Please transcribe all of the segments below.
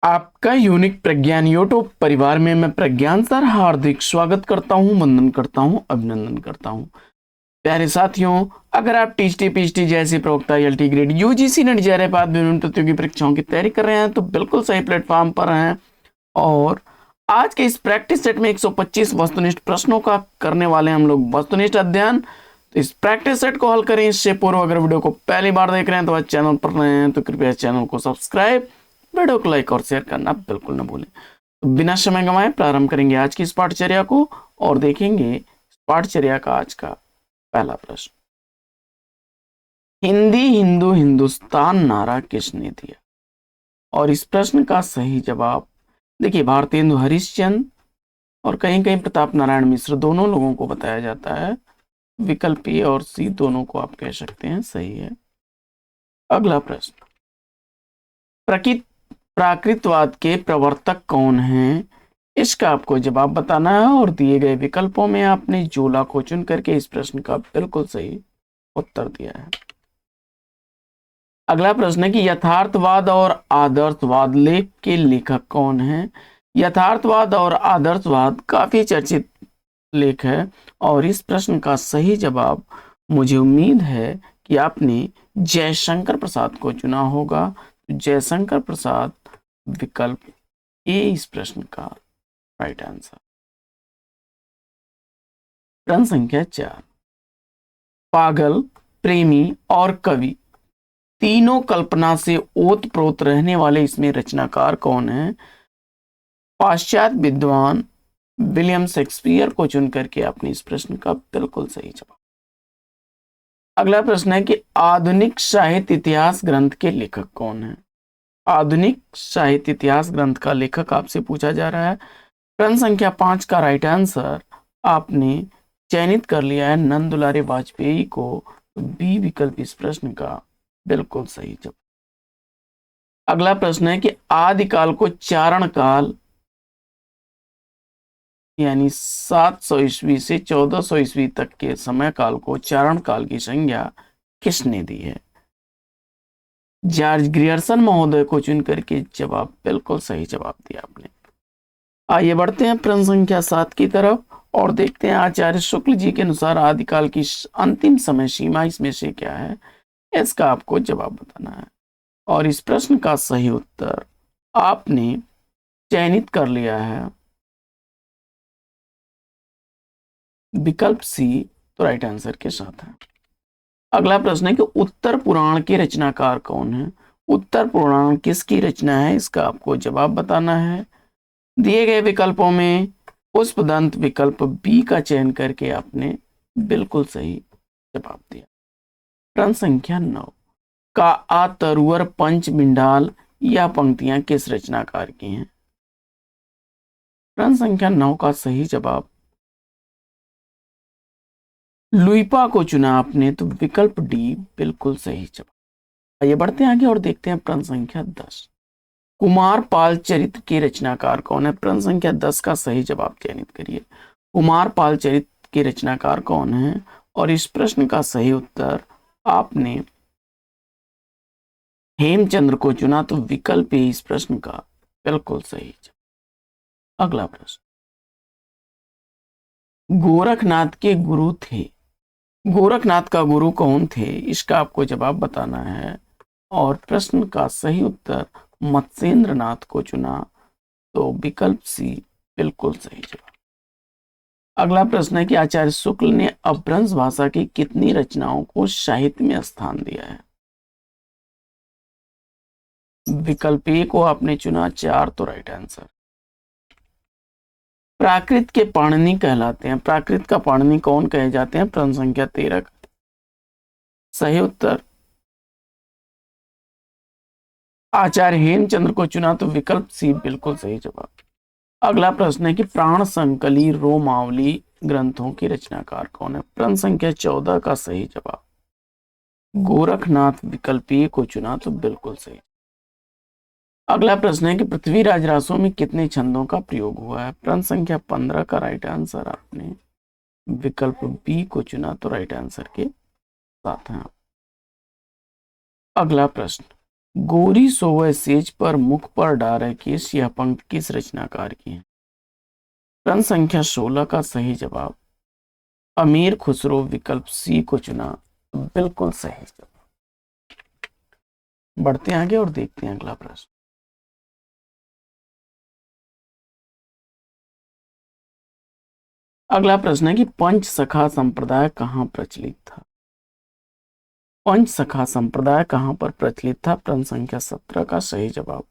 आपका यूनिक प्रज्ञान यूट्यूब परिवार में मैं प्रज्ञान सर हार्दिक स्वागत करता हूं, वंदन करता हूं, अभिनंदन करता हूं। प्यारे साथियों, अगर आप टीएसटी पीएचडी जैसी प्रवक्ता LT grade UGC net JRF बाद विभिन्न प्रतियोगी परीक्षाओं की तैयारी कर रहे हैं तो बिल्कुल सही प्लेटफॉर्म पर हैं। और आज के इस प्रैक्टिस सेट में 125 वस्तुनिष्ठ प्रश्नों का करने वाले हम लोग वस्तुनिष्ठ अध्ययन। तो इस प्रैक्टिस सेट को हल करें इससे पूर्व अगर वीडियो को पहली बार देख रहे हैं तो आज चैनल पर नए हैं तो कृपया चैनल को सब्सक्राइब, वीडियो को लाइक और शेयर करना बिल्कुल न भूलें। तो बिना समय गंवाए प्रारंभ करेंगे आज की इस पाठचर्या को और देखेंगे पाठचर्या का आज का पहला प्रश्न। हिंदी हिंदू हिंदुस्तान नारा किसने दिया? और इस प्रश्न का सही जवाब देखिए, भारतेंदु हरिश्चंद्र और कहीं कहीं प्रताप नारायण मिश्र दोनों लोगों को बताया जाता है। विकल्प ए और सी दोनों को आप कह सकते हैं सही है। अगला प्रश्न, प्राकृतवाद के प्रवर्तक कौन हैं? इसका आपको जवाब बताना है और दिए गए विकल्पों में आपने जोला को चुन करके इस प्रश्न का बिल्कुल सही उत्तर दिया है। अगला प्रश्न है कि यथार्थवाद और आदर्शवाद लेख के लेखक कौन हैं? यथार्थवाद और आदर्शवाद काफी चर्चित लेख है और इस प्रश्न का सही जवाब मुझे उम्मीद है कि आपने जयशंकर प्रसाद को चुना होगा। जयशंकर प्रसाद विकल्प ए इस प्रश्न का राइट आंसर। प्रश्न संख्या 4, पागल, प्रेमी और कवि तीनों कल्पना से ओतप्रोत रहने वाले इसमें रचनाकार कौन है? पाश्चात्य विद्वान विलियम शेक्सपियर को चुन करके आपने इस प्रश्न का बिल्कुल सही जवाब। अगला प्रश्न है कि आधुनिक साहित्य इतिहास ग्रंथ के लेखक कौन है? आधुनिक साहित्य इतिहास ग्रंथ का लेखक आपसे पूछा जा रहा है। प्रश्न संख्या 5 का राइट आंसर आपने चयनित कर लिया है नंद दुलारे वाजपेयी को। बी विकल्प इस प्रश्न का बिल्कुल सही जवाब। अगला प्रश्न है कि आदिकाल को चारण काल यानी 700 ईस्वी से 1400 ईस्वी तक के समय काल को चारण काल की संज्ञा किसने दी है? जॉर्ज ग्रियर्सन महोदय को चुन करके जवाब बिल्कुल सही जवाब दिया आपने। आइए बढ़ते हैं प्रश्न संख्या 7 की तरफ और देखते हैं आचार्य शुक्ल जी के अनुसार आदिकाल की अंतिम समय सीमा इसमें से क्या है? इसका आपको जवाब बताना है और इस प्रश्न का सही उत्तर आपने चयनित कर लिया है विकल्प सी, तो राइट आंसर के साथ है। अगला प्रश्न है कि उत्तर पुराण के रचनाकार कौन है? उत्तर पुराण किसकी रचना है? इसका आपको जवाब बताना है। दिए गए विकल्पों में पुष्पदंत विकल्प बी का चयन करके आपने बिल्कुल सही जवाब दिया। प्रश्न संख्या 9 का आतरुअर पंच बिंडाल या पंक्तियां किस रचनाकार की हैं? प्रश्न संख्या 9 का सही जवाब लुइपा को चुना आपने, तो विकल्प डी बिल्कुल सही जवाब। आइए बढ़ते हैं आगे और देखते हैं प्रश्न संख्या 10, कुमार पाल चरित्र के रचनाकार कौन है? प्रश्न संख्या 10 का सही जवाब चयनित करिए। कुमार पाल चरित्र के रचनाकार कौन है? और इस प्रश्न का सही उत्तर आपने हेमचंद्र को चुना, तो विकल्प इस प्रश्न का बिल्कुल सही जवाब। अगला प्रश्न, गोरखनाथ के गुरु थे, गोरखनाथ का गुरु कौन थे? इसका आपको जवाब बताना है और प्रश्न का सही उत्तर मत्स्येंद्र नाथ को चुना, तो विकल्प सी बिल्कुल सही जवाब। अगला प्रश्न है कि आचार्य शुक्ल ने अपभ्रंश भाषा की कितनी रचनाओं को साहित्य में स्थान दिया है? विकल्प ए को आपने चुना 4, तो राइट आंसर। प्राकृत के पाणिनि कहलाते हैं, प्राकृत का पाणिनि कौन कहे जाते हैं? प्रश्न संख्या 13 का सही उत्तर आचार्य हेमचंद्र को चुना, तो विकल्प सी बिल्कुल सही जवाब। अगला प्रश्न है कि प्राण संकली रोमावली ग्रंथों की रचनाकार कौन है? प्रश्न संख्या 14 का सही जवाब गोरखनाथ, विकल्प ए को चुना, तो बिल्कुल सही। अगला प्रश्न है कि पृथ्वीराज रासों में कितने छंदों का प्रयोग हुआ है? प्रश्न संख्या 15 का राइट आंसर आपने विकल्प बी को चुना, तो राइट आंसर के साथ हैं। अगला प्रश्न, गोरी सोवै सेज पर मुख पर डारे केश, यह पंक्ति किस रचनाकार की है? प्रश्न संख्या 16 का सही जवाब अमीर खुसरो विकल्प सी को चुना, बिल्कुल सही जवाब। बढ़ते हैं आगे और देखते हैं अगला प्रश्न। अगला प्रश्न है कि पंच सखा संप्रदाय कहां प्रचलित था? पंच सखा संप्रदाय कहां पर प्रचलित था? प्रश्न संख्या 17 का सही जवाब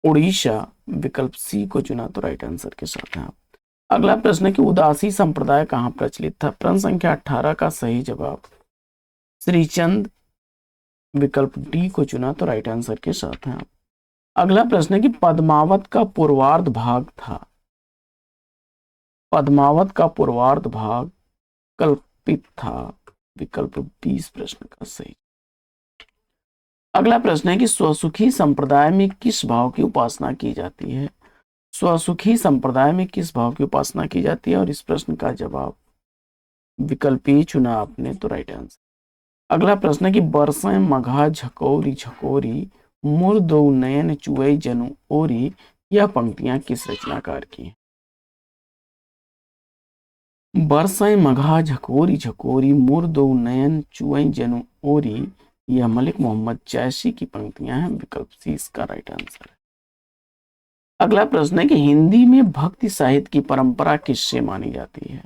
उड़ीसा, विकल्प सी को चुना तो राइट आंसर के साथ हैं आप। अगला प्रश्न है कि उदासी संप्रदाय कहां प्रचलित था? प्रश्न संख्या 18 का सही जवाब श्रीचंद, विकल्प डी को चुना तो राइट आंसर के साथ हैं आप। अगला प्रश्न है कि पद्मावत का पूर्वार्ध भाग था। पद्मावत का पूर्वार्ध भाग कल्पित था, विकल्प 20 प्रश्न का सही। अगला प्रश्न है कि स्वसुखी संप्रदाय में किस भाव की उपासना की जाती है? स्वसुखी संप्रदाय में किस भाव की उपासना की जाती है? और इस प्रश्न का जवाब विकल्प ए चुना आपने तो राइट आंसर। अगला प्रश्न है कि बरसें मघा झकोरी झकोरी मुर दो नयन चुए जनु ओरी, यह पंक्तियां किस रचनाकार की हैं? बरसें मघा झकोरी झकोरी मुर दो नयन चुए जनु ओरी, यह मलिक मोहम्मद जैशी की पंक्तियां हैं, विकल्प सी इसका राइट आंसर है। अगला प्रश्न है कि हिंदी में भक्ति साहित्य की परंपरा किससे मानी जाती है?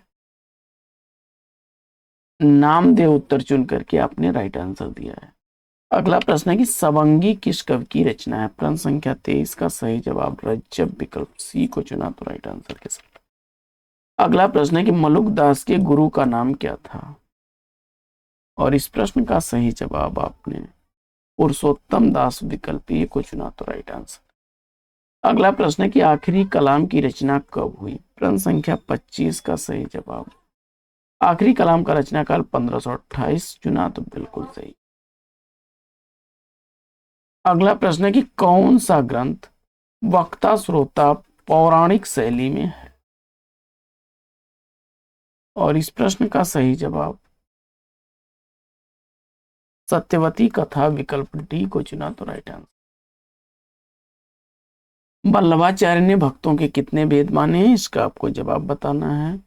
नामदेव उत्तर चुन करके आपने राइट आंसर दिया है। अगला प्रश्न है कि सवंगी किस कवि की रचना है? प्रश्न संख्या 23 का सही जवाब रज्जब, विकल्प सी को चुना तो राइट आंसर के साथ। अगला प्रश्न है कि मलुक दास के गुरु का नाम क्या था? और इस प्रश्न का सही जवाब आपने पुरुषोत्तम दास, विकल्प ए को चुना तो राइट आंसर। अगला प्रश्न है कि आखिरी कलाम की रचना कब हुई? प्रश्न संख्या 25 का सही जवाब आखिरी कलाम का रचनाकाल 1528 चुना तो बिल्कुल सही। अगला प्रश्न है कि कौन सा ग्रंथ वक्ता श्रोता पौराणिक शैली में है? और इस प्रश्न का सही जवाब सत्यवती कथा, विकल्प डी को चुना तो राइट आंसर। वल्लभाचार्य ने भक्तों के कितने वेद माने हैं? इसका आपको जवाब बताना है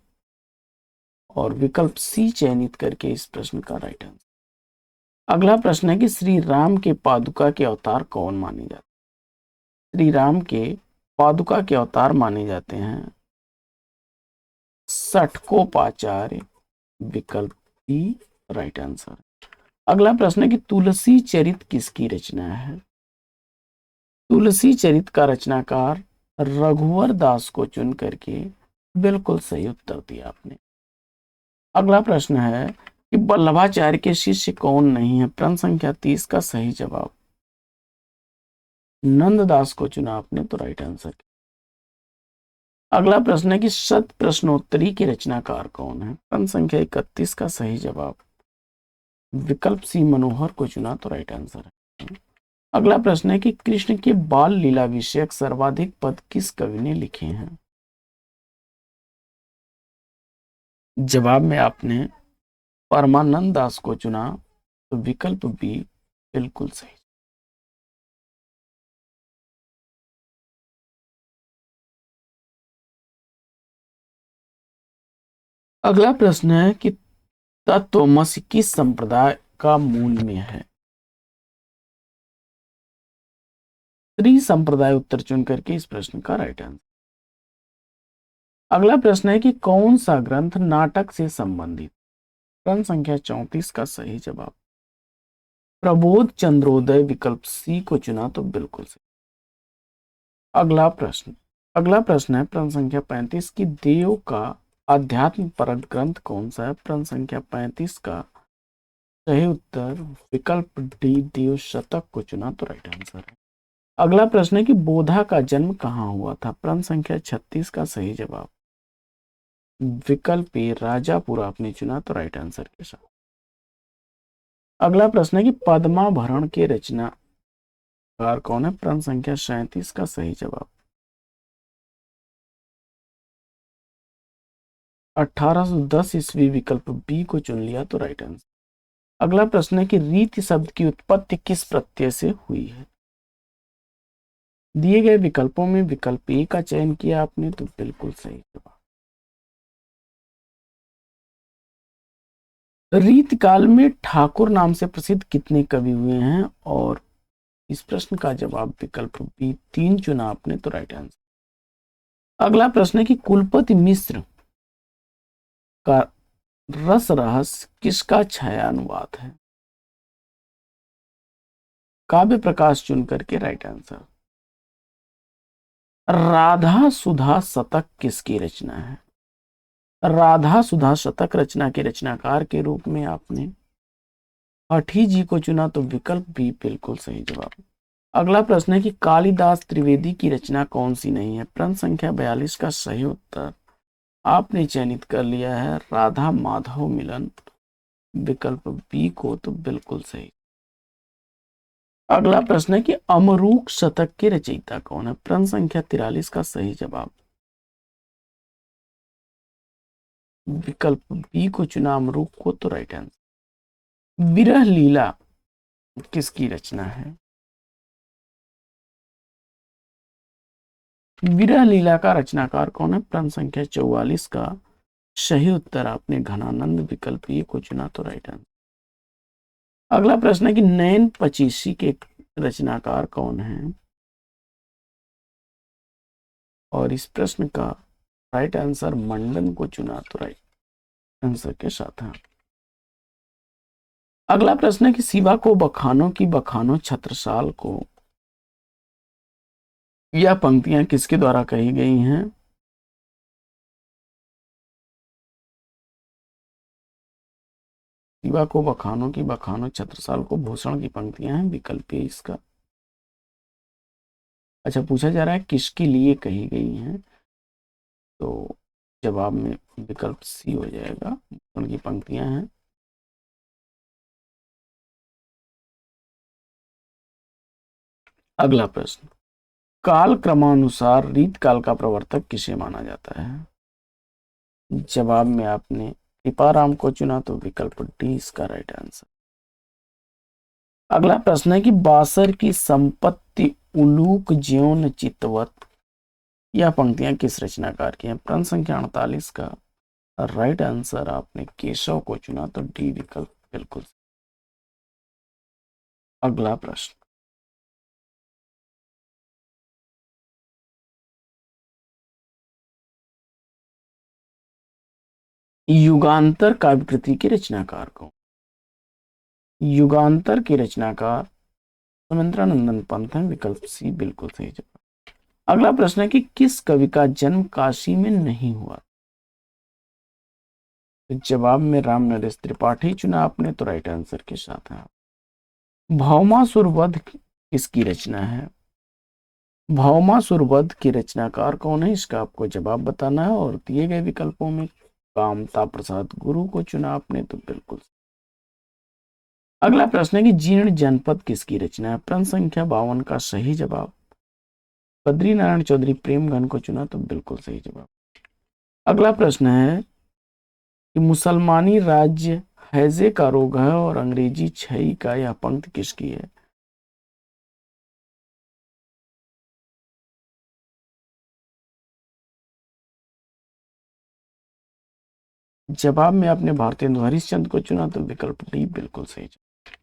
और विकल्प सी चयनित करके इस प्रश्न का राइट आंसर। अगला प्रश्न है कि श्री राम के पादुका के अवतार कौन माने जाते हैं? श्री राम के पादुका के अवतार माने जाते हैं षटकोपाचार्य, विकल्प बी राइट आंसर। अगला प्रश्न है कि तुलसी चरित किसकी रचना है? तुलसी चरित का रचनाकार रघुवर दास को चुन करके बिल्कुल सही उत्तर दिया आपने। अगला प्रश्न है कि वल्लभाचार्य के शिष्य कौन नहीं है? प्रश्न संख्या 30 का सही जवाब नंददास को चुना आपने तो राइट आंसर। अगला प्रश्न है कि शत प्रश्नोत्तरी के रचनाकार कौन है? प्रश्न संख्या 31 का सही जवाब विकल्प सी मनोहर को चुना तो राइट आंसर है। अगला प्रश्न है कि कृष्ण के बाल लीला विषयक सर्वाधिक पद किस कवि ने लिखे हैं? जवाब में आपने परमानंद दास को चुना तो विकल्प बी बिल्कुल सही। अगला प्रश्न है कि तत्वमसि किस संप्रदाय का मूल में है? त्रि संप्रदाय उत्तर चुन करके इस प्रश्न का राइट आंसर। अगला प्रश्न है कि कौन सा ग्रंथ नाटक से संबंधित? प्रश्न संख्या 34 का सही जवाब प्रबोध चंद्रोदय, विकल्प सी को चुना तो बिल्कुल सही। अगला प्रश्न है प्रश्न संख्या 35 की देव का आध्यात्म परक ग्रंथ कौन सा है? प्रश्न संख्या 35 का सही उत्तर विकल्प डी देव शतक को चुना तो राइट आंसर है। अगला प्रश्न है कि बोधा का जन्म कहाँ हुआ था? प्रश्न संख्या 36 का सही जवाब विकल्प ए राजापुर आपने चुना तो राइट आंसर के साथ। अगला प्रश्न है कि पद्माभरण के रचनाकार कौन है? प्रश्न संख्या 37 का सही जवाब 1810 ईस्वी, विकल्प बी को चुन लिया तो राइट आंसर। अगला प्रश्न है कि रीति शब्द की उत्पत्ति किस प्रत्यय से हुई है। दिए गए विकल्पों में विकल्प ए का चयन किया आपने तो बिल्कुल सही जवाब। रीत काल में ठाकुर नाम से प्रसिद्ध कितने कवि हुए हैं, और इस प्रश्न का जवाब विकल्प बी 3 चुना आपने तो राइट आंसर। अगला प्रश्न है कि कुलपति मिश्र का रस रहस्य किसका छाया अनुवाद है। काव्य प्रकाश चुन करके राइट आंसर। राधा सुधा शतक किसकी रचना है। राधा सुधा शतक रचना के रचनाकार के रूप में आपने हठी जी को चुना तो विकल्प भी बिल्कुल सही जवाब। अगला प्रश्न है कि कालिदास त्रिवेदी की रचना कौन सी नहीं है। प्रश्न संख्या 42 का सही उत्तर आपने चयनित कर लिया है राधा माधव मिलन, विकल्प बी को तो बिल्कुल सही। अगला प्रश्न है कि अमरूक शतक के रचयिता कौन है। प्रश्न संख्या 43 का सही जवाब विकल्प बी को चुना अमरूक को तो राइट आंसर। विरह लीला किसकी रचना है। विरह लीला का रचनाकार कौन है। प्रश्न संख्या 44 का सही उत्तर आपने घनानंद, विकल्प ए को चुना तो राइट आंसर। अगला प्रश्न है कि नैन पचीसी के रचनाकार कौन है, और इस प्रश्न का राइट आंसर मंडन को चुना तो राइट आंसर के साथ है। अगला प्रश्न है कि शिवा को बखानों की बखानों छत्रसाल को, यह पंक्तियां किसके द्वारा कही गई हैं। शिवा को बखानों की बखानों छत्रसाल को भूषण की पंक्तियां हैं, विकल्प ए इसका। अच्छा, पूछा जा रहा है किसके लिए कही गई हैं, तो जवाब में विकल्प सी हो जाएगा, भूषण की पंक्तियां हैं। अगला प्रश्न, काल क्रमानुसार रीत काल का प्रवर्तक किसे माना जाता है। जवाब में आपने कृपाराम को चुना तो विकल्प डी इसका राइट आंसर। अगला प्रश्न है कि बासर की संपत्ति उलूक ज्योन चितवत, यह पंक्तियां किस रचनाकार की हैं। प्रश्न संख्या 48 का राइट आंसर आपने केशव को चुना तो डी विकल्प बिल्कुल। अगला प्रश्न, युगांतर काव्य कृति के रचनाकार कौन। युगांतर के रचनाकार सुमित्रानंदन पंत हैं, विकल्प सी बिल्कुल सही जवाब। अगला प्रश्न है कि किस कवि का जन्म काशी में नहीं हुआ। तो जवाब में राम नरेश त्रिपाठी चुना आपने तो राइट आंसर के साथ है। भौमासुर वध किसकी रचना है। भौमासुर वध के रचनाकार कौन है, इसका आपको जवाब बताना है, और दिए गए विकल्पों में कामता प्रसाद गुरु को चुना आपने तो बिल्कुल। अगला प्रश्न है कि जीर्ण जनपद किसकी रचना है। प्रश्न संख्या 52 का सही जवाब बद्री नारायण चौधरी प्रेमघन को चुना तो बिल्कुल सही जवाब। अगला प्रश्न है कि मुसलमानी राज्य हैजे का रोग है और अंग्रेजी छई का, यह पंक्ति किसकी है। जवाब में आपने भारतेंदु हरिश्चंद्र को चुना तो विकल्प डी बिल्कुल सही जवाब।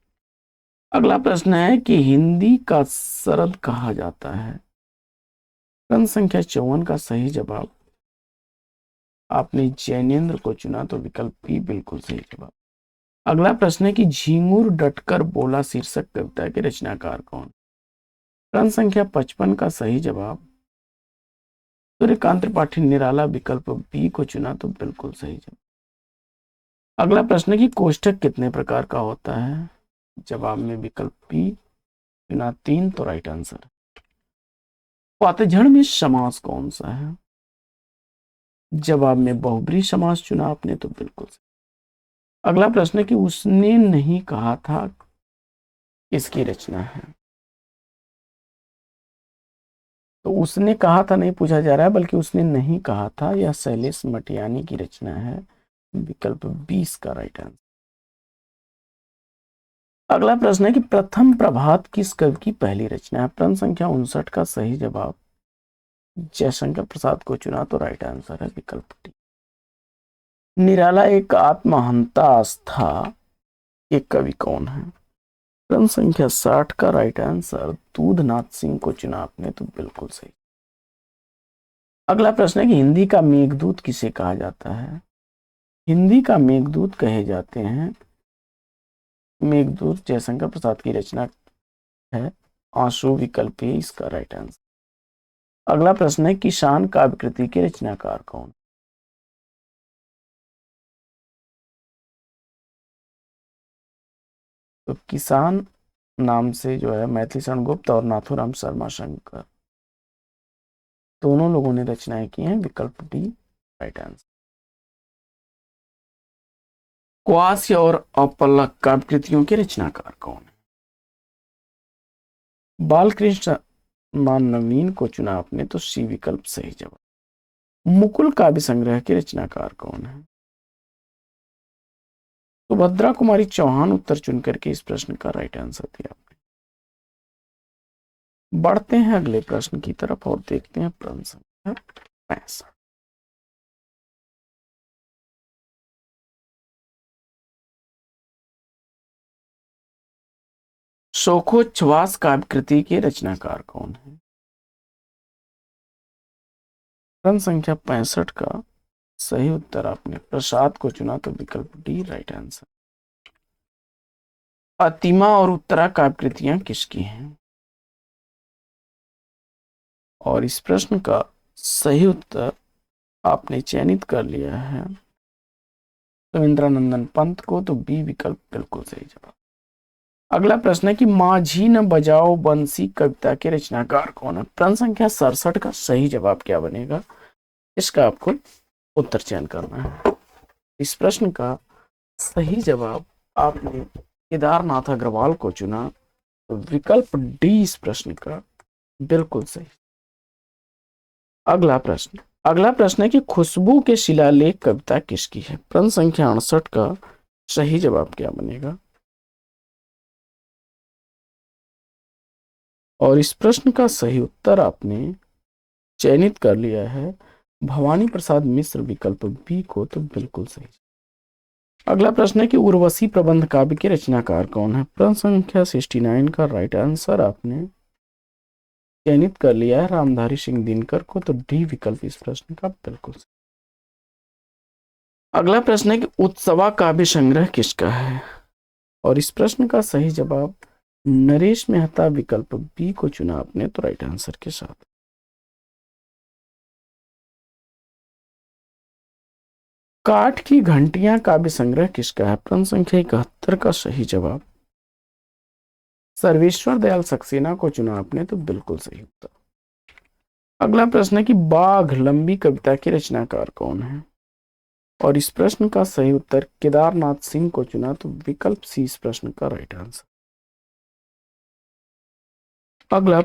अगला प्रश्न है कि हिंदी का शरद कहा जाता है। प्रश्न संख्या 54 का सही जवाब आपने जैनेन्द्र को चुना तो विकल्प बी बिल्कुल सही जवाब। अगला प्रश्न है कि झिंगुर डटकर बोला शीर्षक कविता के रचनाकार कौन। प्रश्न संख्या 55 का सही जवाब सूर्यकांत त्रिपाठी निराला, विकल्प बी को चुना तो बिल्कुल सही जवाब। अगला प्रश्न है कि कोष्ठक कितने प्रकार का होता है। जवाब में विकल्प बी चुना 3 तो राइट आंसर। पतझड़ में समास कौन सा है। जवाब में बहुब्रीहि समास चुना आपने तो बिल्कुल सही। अगला प्रश्न है कि उसने नहीं कहा था किसकी रचना है। तो उसने कहा था नहीं पूछा जा रहा है, बल्कि उसने नहीं कहा था, यह शैलेश मटियानी की रचना है, विकल्प 20 का राइट आंसर। अगला प्रश्न है कि प्रथम प्रभात किस कवि की पहली रचना है? प्रश्न संख्या 59 का सही जवाब जयशंकर प्रसाद को चुना तो राइट आंसर है विकल्प डी। निराला एक आत्महंता आस्था एक कवि कौन है? प्रश्न संख्या 60 का राइट आंसर दूधनाथ सिंह को चुना आपने तो बिल्कुल सही। अगला प्रश्न है कि हिंदी का मेघदूत किसे कहा जाता है? हिंदी का मेघदूत कहे जाते हैं, मेघदूत जयशंकर प्रसाद की रचना है, आंसू विकल्प है इसका राइट आंसर। अगला प्रश्न है किसान काव्य कृति के रचनाकार कौन? तो किसान नाम से जो है मैथिली शरण गुप्त और नाथूराम शर्मा शंकर दोनों लोगों ने रचनाएं की हैं, विकल्प डी राइट आंसर। क्वास्य और अपलक काव्य कृतियों के रचनाकार कौन है? बालकृष्ण मान नवीन को चुना आपने तो सी विकल्प सही जवाब। मुकुल काव्य संग्रह के रचनाकार कौन है? तो भद्रा कुमारी चौहान उत्तर चुन करके इस प्रश्न का राइट आंसर दिया आपने। बढ़ते हैं अगले प्रश्न की तरफ और देखते हैं प्रश्न संख्या 65। शोकोच्छ्वास काव्य कृति के रचनाकार कौन है? प्रश्न संख्या 65 का सही उत्तर आपने प्रसाद को चुना तो विकल्प डी राइट आंसर। अतिमा और उत्तरा काव्य कृतियां किसकी हैं? और इस प्रश्न का सही उत्तर आपने चयनित कर लिया है रविंद्रानंदन पंत को तो बी विकल्प बिल्कुल सही जवाब। अगला प्रश्न है कि माझी न बजाओ बंसी कविता के रचनाकार कौन है? प्रश्न संख्या 67 का सही जवाब क्या बनेगा, इसका आपको उत्तर चयन करना है। इस प्रश्न का सही जवाब आपने केदारनाथ अग्रवाल को चुना तो विकल्प डी इस प्रश्न का बिल्कुल सही। अगला प्रश्न है कि खुशबू के शिलालेख कविता किसकी है? प्रश्न संख्या 68 का सही जवाब क्या बनेगा? और इस प्रश्न का सही उत्तर आपने चयनित कर लिया है भवानी प्रसाद मिश्र विकल्प बी को तो बिल्कुल सही। अगला प्रश्न है कि उर्वशी प्रबंध काव्य के रचनाकार कौन है? प्रश्न संख्या 69 का राइट आंसर आपने चयनित कर लिया है रामधारी सिंह दिनकर को तो डी विकल्प इस प्रश्न का बिल्कुल सही। अगला प्रश्न है कि उत्सवा काव्य संग्रह किसका है? और इस प्रश्न का सही जवाब नरेश मेहता विकल्प बी को चुना आपने तो राइट आंसर के साथ। काठ की घंटियां काव्य संग्रह किसका है? प्रश्न संख्या 71 का सही जवाब सर्वेश्वर दयाल सक्सेना को चुना आपने तो बिल्कुल सही उत्तर। अगला प्रश्न है कि बाघ लंबी कविता के रचनाकार कौन है? और इस प्रश्न का सही उत्तर केदारनाथ सिंह को चुना तो विकल्प सी इस प्रश्न का राइट आंसर। अगला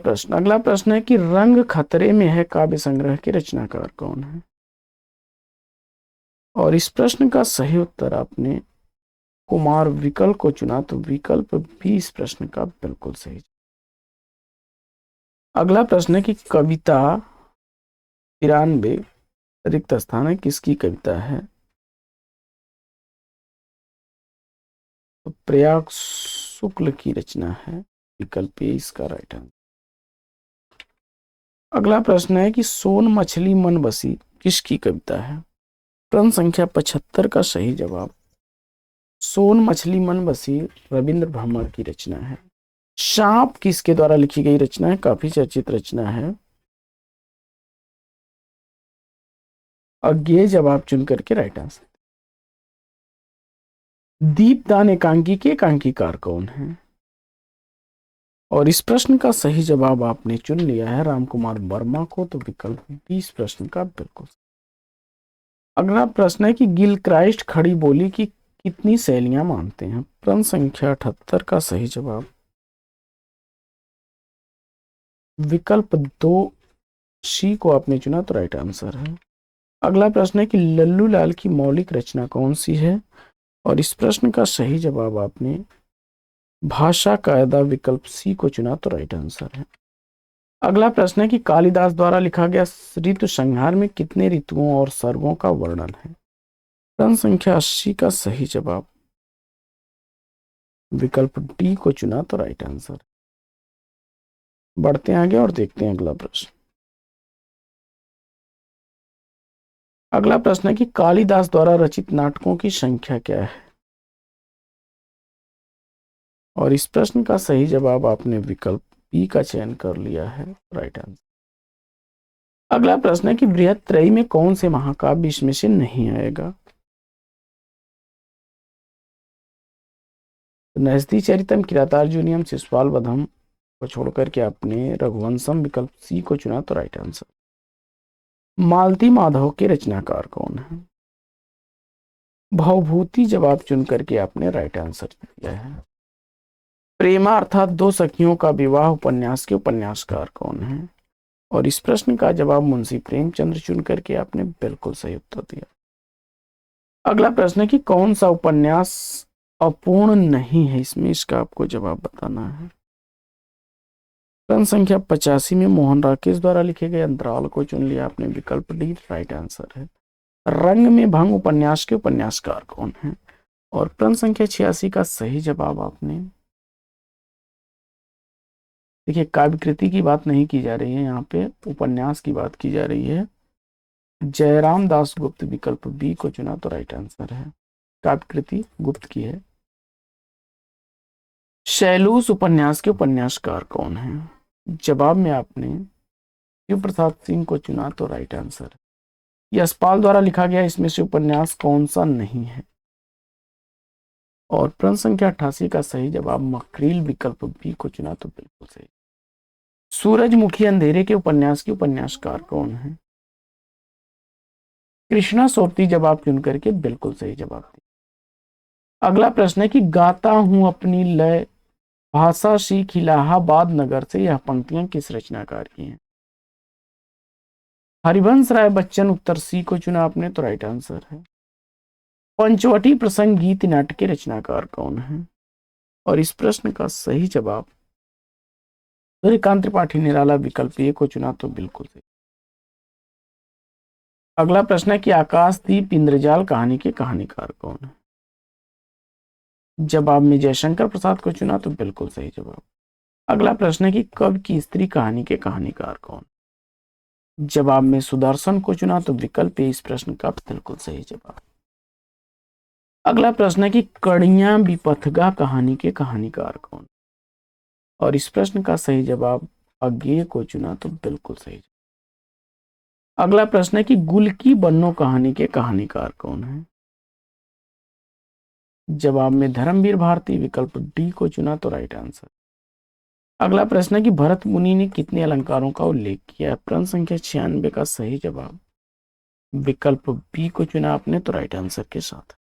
प्रश्न है कि रंग खतरे में है काव्य संग्रह के रचनाकार कौन है? और इस प्रश्न का सही उत्तर आपने कुमार विकल्प को चुना तो विकल्प बी इस प्रश्न का बिल्कुल सही। अगला प्रश्न है कि कविता 93 रिक्त स्थान है किसकी कविता है? तो प्रयाग शुक्ल की रचना है, विकल्प ए इसका राइट आंसर। अगला प्रश्न है कि सोन मछली मन बसी किसकी कविता है? प्रश्न संख्या 75 का सही जवाब सोन मछली मन बसी रविंद्र भ्रमर की रचना है। सांप किसके द्वारा लिखी गई रचना है? काफी चर्चित रचना है। अज्ञेय जवाब चुन करके राइट आंसर। दीपदान एकांकी के एकांकीकार कौन है? और इस प्रश्न का सही जवाब आपने चुन लिया है रामकुमार वर्मा को तो विकल्प बी इस प्रश्न का बिल्कुल। अगला प्रश्न है कि गिलक्राइस्ट खड़ी बोली की कितनी शैलियां मानते हैं? प्रश्न संख्या 78 का सही जवाब विकल्प 2 सी को आपने चुना तो राइट आंसर है। अगला प्रश्न है कि लल्लू लाल की मौलिक रचना कौन सी है? और इस प्रश्न का सही जवाब आपने भाषा कायदा विकल्प सी को चुना तो राइट आंसर है। अगला प्रश्न है कि कालिदास द्वारा लिखा गया ऋतु संहार में कितने ऋतुओं और सर्गों का वर्णन है? प्रश्न संख्या 80 का सही जवाब विकल्प डी को चुना तो राइट आंसर। बढ़ते हैं आगे और देखते हैं अगला प्रश्न। अगला प्रश्न है कि कालिदास द्वारा रचित नाटकों की संख्या क्या है? और इस प्रश्न का सही जवाब आपने विकल्प बी का चयन कर लिया है, राइट आंसर। अगला प्रश्न है कि बृहत्त्रयी में कौन से महाकाव्य इसमें से नहीं आएगा? नैष्ठि चरितम, किरातार्जुनीयम, शिशुपाल वधम को छोड़कर के आपने रघुवंशम विकल्प सी को चुना तो राइट आंसर। मालती माधव के रचनाकार कौन है? भवभूति जवाब चुन करके आपने राइट आंसर दिया है। प्रेमा अर्थात दो सखियों का विवाह उपन्यास के उपन्यासकार कौन है? और इस प्रश्न का जवाब मुंशी प्रेमचंद्र चुन करके आपने बिल्कुल सही उत्तर दिया। अगला प्रश्न है कि कौन सा उपन्यास अपूर्ण नहीं है? इसमें इसका आपको जवाब बताना है। प्रश्न संख्या 85 में मोहन राकेश द्वारा लिखे गए अंतराल को चुन लिया आपने, विकल्प डी राइट आंसर है। रंग में भंग उपन्यास के उपन्यासकार कौन है? और प्रश्न संख्या 86 का सही जवाब आपने, देखिए काव्य कृति की बात नहीं की जा रही है, यहाँ पे उपन्यास की बात की जा रही है। जयराम दास गुप्त विकल्प बी को चुना तो राइट आंसर है। काव्य कृति गुप्त की है। शैलूस उपन्यास के उपन्यासकार कौन है? जवाब में आपने शिव प्रसाद सिंह को चुना तो राइट आंसर है। यशपाल द्वारा लिखा गया इसमें से उपन्यास कौन सा नहीं है? और प्रश्न संख्या 88 का सही जवाब मकरील विकल्प बी को चुना तो बिल्कुल सही। सूरजमुखी अंधेरे के उपन्यास के उपन्यासकार कौन है? कृष्णा सोरती जवाब चुन करके बिल्कुल सही जवाब दिया। अगला प्रश्न है कि गाता हूं अपनी लय भाषा सीख इलाहाबाद नगर से, यह पंक्तियां किस रचनाकार की हैं? हरिवंश राय बच्चन उत्तर सी को चुना आपने तो राइट आंसर है। पंचवटी प्रसंग गीत नाटक के रचनाकार कौन है? और इस प्रश्न का सही जवाब सूर्यकांत त्रिपाठी निराला विकल्प ए को चुना तो बिल्कुल सही। अगला प्रश्न है कि आकाशदीप इंद्रजाल कहानी के कहानीकार कौन है? जवाब में जयशंकर प्रसाद को चुना तो बिल्कुल सही जवाब। अगला प्रश्न है कि कवि की स्त्री कहानी के कहानीकार कौन? जवाब में सुदर्शन को चुना तो विकल्प ए इस प्रश्न का बिल्कुल सही जवाब। अगला प्रश्न है कि कड़ियां विपथगा कहानी के कहानीकार कौन? और इस प्रश्न का सही जवाब अज्ञेय को चुना तो बिल्कुल सही। अगला प्रश्न है कि गुल की बन्नो कहानी के कहानीकार कौन है? जवाब में धर्मवीर भारती विकल्प डी को चुना तो राइट आंसर। अगला प्रश्न है कि भरत मुनि ने कितने अलंकारों का उल्लेख किया है? प्रश्न संख्या 96 का सही जवाब विकल्प बी को चुना आपने तो राइट आंसर के साथ।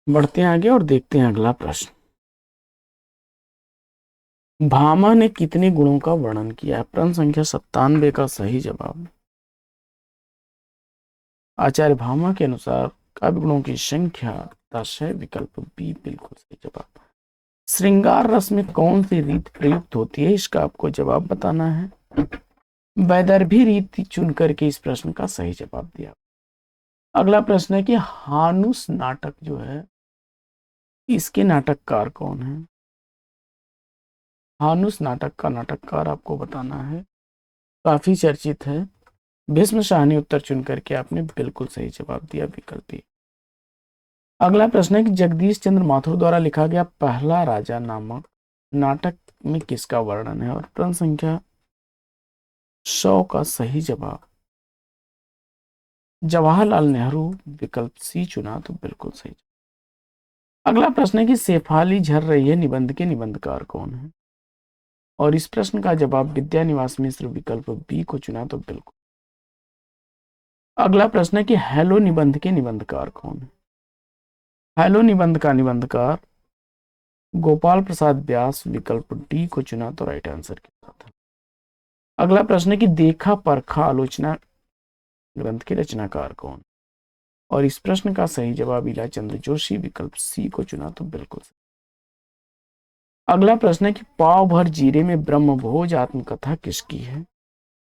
बढ़ते हैं आगे और देखते हैं अगला प्रश्न। भामा ने कितने गुणों का वर्णन किया है? प्रश्न संख्या 97 का सही जवाब आचार्य भामा के अनुसार काव्य गुणों की संख्या 10 है, विकल्प बी बिल्कुल सही जवाब। श्रृंगार रस में कौन सी रीत प्रयुक्त होती है? इसका आपको जवाब बताना है। वैदर्भी रीति चुन करके इस प्रश्न का सही जवाब दिया। अगला प्रश्न है कि हानुस नाटक जो है इसके नाटककार कौन है? हानुस नाटक का नाटककार आपको बताना है, काफी चर्चित है। भीष्म शाह ने उत्तर चुन करके आपने बिल्कुल सही जवाब दिया, विकल्प ए। अगला प्रश्न है कि जगदीश चंद्र माथुर द्वारा लिखा गया पहला राजा नामक नाटक में किसका वर्णन है? और प्रश्न संख्या 100 का सही जवाब जवाहरलाल नेहरू विकल्प सी चुना तो बिल्कुल सही। अगला प्रश्न है कि शेफाली झर रही है निबंध के निबंधकार कौन है? और इस प्रश्न का जवाब विद्यानिवास मिश्र विकल्प बी को चुना तो बिल्कुल। अगला प्रश्न है कि हेलो निबंध के निबंधकार कौन है? हेलो निबंध का निबंधकार गोपाल प्रसाद व्यास विकल्प डी को चुना तो राइट आंसर के साथ। अगला प्रश्न है कि देखा परखा आलोचना ग्रंथ के रचनाकार कौन? और इस प्रश्न का सही जवाब इला चंद्र जोशी विकल्प सी को चुना तो बिल्कुल सही। अगला प्रश्न है कि पाव भर जीरे में ब्रह्मभोज आत्मकथा किसकी है?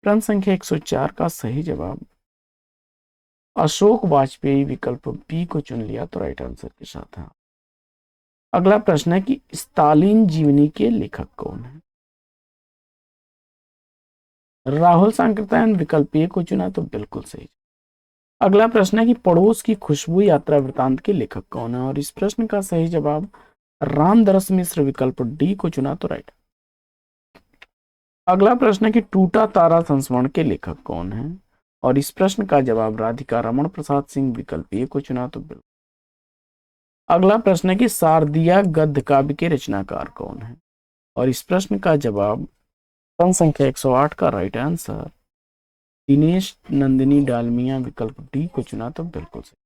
प्रश्न संख्या 104 का सही जवाब अशोक वाजपेयी विकल्प बी को चुन लिया तो राइट आंसर के साथ है। अगला प्रश्न है कि स्टालिन जीवनी के लेखक कौन है? राहुल सांकृत्यायन विकल्प ए को चुना तो बिल्कुल सही। अगला प्रश्न है कि पड़ोस की खुशबू यात्रा वृतांत के लेखक कौन है? और इस प्रश्न का सही जवाब रामदरस मिश्र विकल्प डी को चुना तो राइट। अगला प्रश्न है कि टूटा तारा संस्मरण के लेखक कौन है? और इस प्रश्न का जवाब राधिका रमण प्रसाद सिंह विकल्प ए को चुना तो बिल्कुल। अगला प्रश्न है कि शारदीय गद्य काव्य के रचनाकार कौन है? और इस प्रश्न का जवाब प्रश्न संख्या 108 का राइट आंसर दिनेश नंदिनी डालमिया विकल्प डी को चुना तो बिल्कुल सही।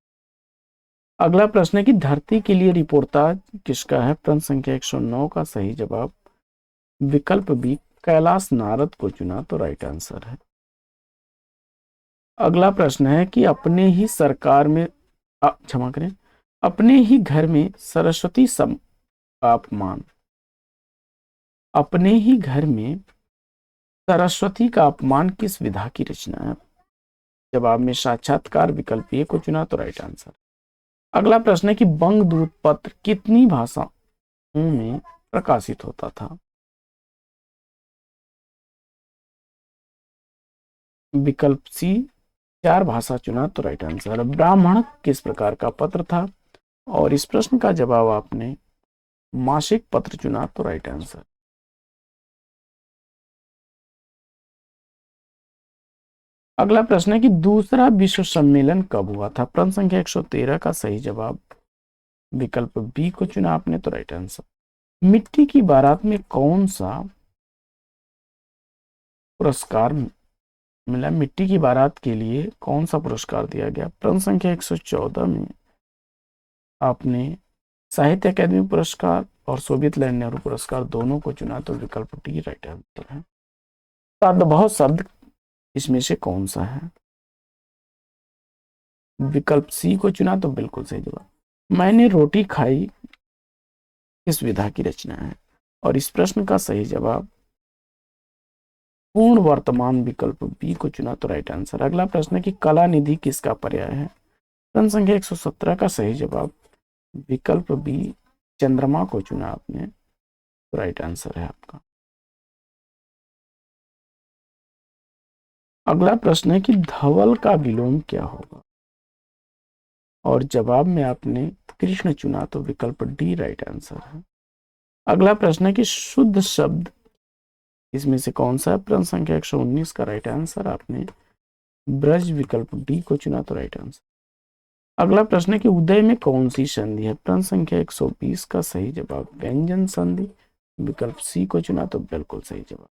अगला प्रश्न है कि धरती के लिए रिपोर्टाज किसका है? प्रश्न संख्या 109 का सही जवाब विकल्प बी कैलाश नारद को चुना तो राइट आंसर है। अगला प्रश्न है कि अपने ही सरकार में क्षमा करें, अपने ही घर में सरस्वती सम का अपमान, अपने ही घर में सरस्वती का अपमान किस विधा की रचना है? जवाब में साक्षात्कार विकल्प ए को चुना तो राइट आंसर। अगला प्रश्न है कि बंगदूत पत्र कितनी भाषाओं में प्रकाशित होता था? विकल्प सी 4 भाषा चुना तो राइट आंसर। ब्राह्मण किस प्रकार का पत्र था? और इस प्रश्न का जवाब आपने मासिक पत्र चुना तो राइट आंसर। अगला प्रश्न है कि दूसरा विश्व सम्मेलन कब हुआ था? प्रश्न संख्या 113 का सही जवाब विकल्प बी को चुना आपने तो राइट आंसर। मिट्टी की बारात में कौन सा पुरस्कार मिला? मिट्टी की बारात के लिए कौन सा पुरस्कार दिया गया? प्रश्न संख्या 114 में आपने साहित्य अकादमी पुरस्कार और सोवियत लैंड नेहरू पुरस्कार दोनों को चुना तो विकल्प डी राइट आंसर है। बहुत शब्द इसमें से कौन सा है? विकल्प सी को चुना तो बिल्कुल सही जवाब मैंने रोटी खाई किस विधा की रचना है? और इस प्रश्न का सही जवाब पूर्ण वर्तमान विकल्प बी को चुना तो राइट आंसर। अगला प्रश्न है कि कला निधि किसका पर्याय है? प्रश्न संख्या 117 का सही जवाब विकल्प बी चंद्रमा को चुना आपने तो राइट आंसर है आपका। अगला प्रश्न है कि धवल का विलोम क्या होगा? और जवाब में आपने कृष्ण चुना तो विकल्प डी राइट आंसर है। अगला प्रश्न है कि शुद्ध शब्द इसमें से कौन सा है? प्रश्न संख्या 119 का राइट आंसर आपने ब्रज विकल्प डी को चुना तो राइट आंसर। अगला प्रश्न है कि उदय में कौन सी संधि है? प्रश्न संख्या 120 का सही जवाब व्यंजन संधि विकल्प सी को चुना तो बिल्कुल सही जवाब।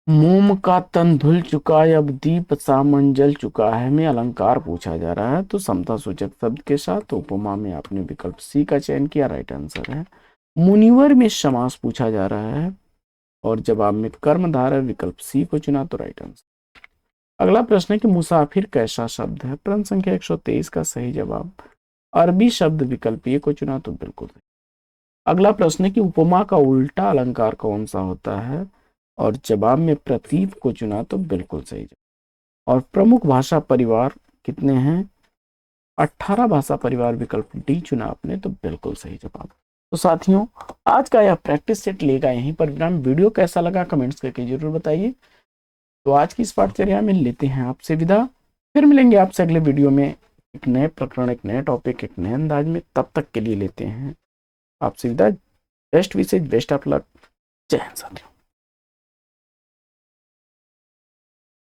मोम का तन धुल चुका है, अब दीप सामन जल चुका है में अलंकार पूछा जा रहा है तो समता सूचक शब्द के साथ। उपमा में आपने विकल्प सी का चयन किया राइट आंसर है। मुनिवर में समास पूछा जा रहा है और जवाब में कर्मधारय विकल्प सी को चुना तो राइट आंसर। अगला प्रश्न है कि मुसाफिर कैसा शब्द है? प्रश्न संख्या 123 का सही जवाब अरबी शब्द विकल्प ए को चुना तो बिल्कुल सही। अगला प्रश्न है कि उपमा का उल्टा अलंकार कौन सा होता है? और जवाब में प्रतीप को चुना तो बिल्कुल सही जवाब। और प्रमुख भाषा परिवार कितने हैं? 18 भाषा परिवार विकल्प डी चुना आपने तो बिल्कुल सही जवाब। तो साथियों आज का यह प्रैक्टिस सेट लेगा यहीं पर विराम। वीडियो कैसा लगा कमेंट्स करके जरूर बताइए। तो आज की इस पाठचर्या में लेते हैं आपसे विदा। फिर मिलेंगे आपसे अगले वीडियो में एक नए प्रकरण, एक नए टॉपिक, एक नए अंदाज में। तब तक के लिए लेते हैं आपसे विदा। Best wishes, best of luck. जय हिंद साथियों।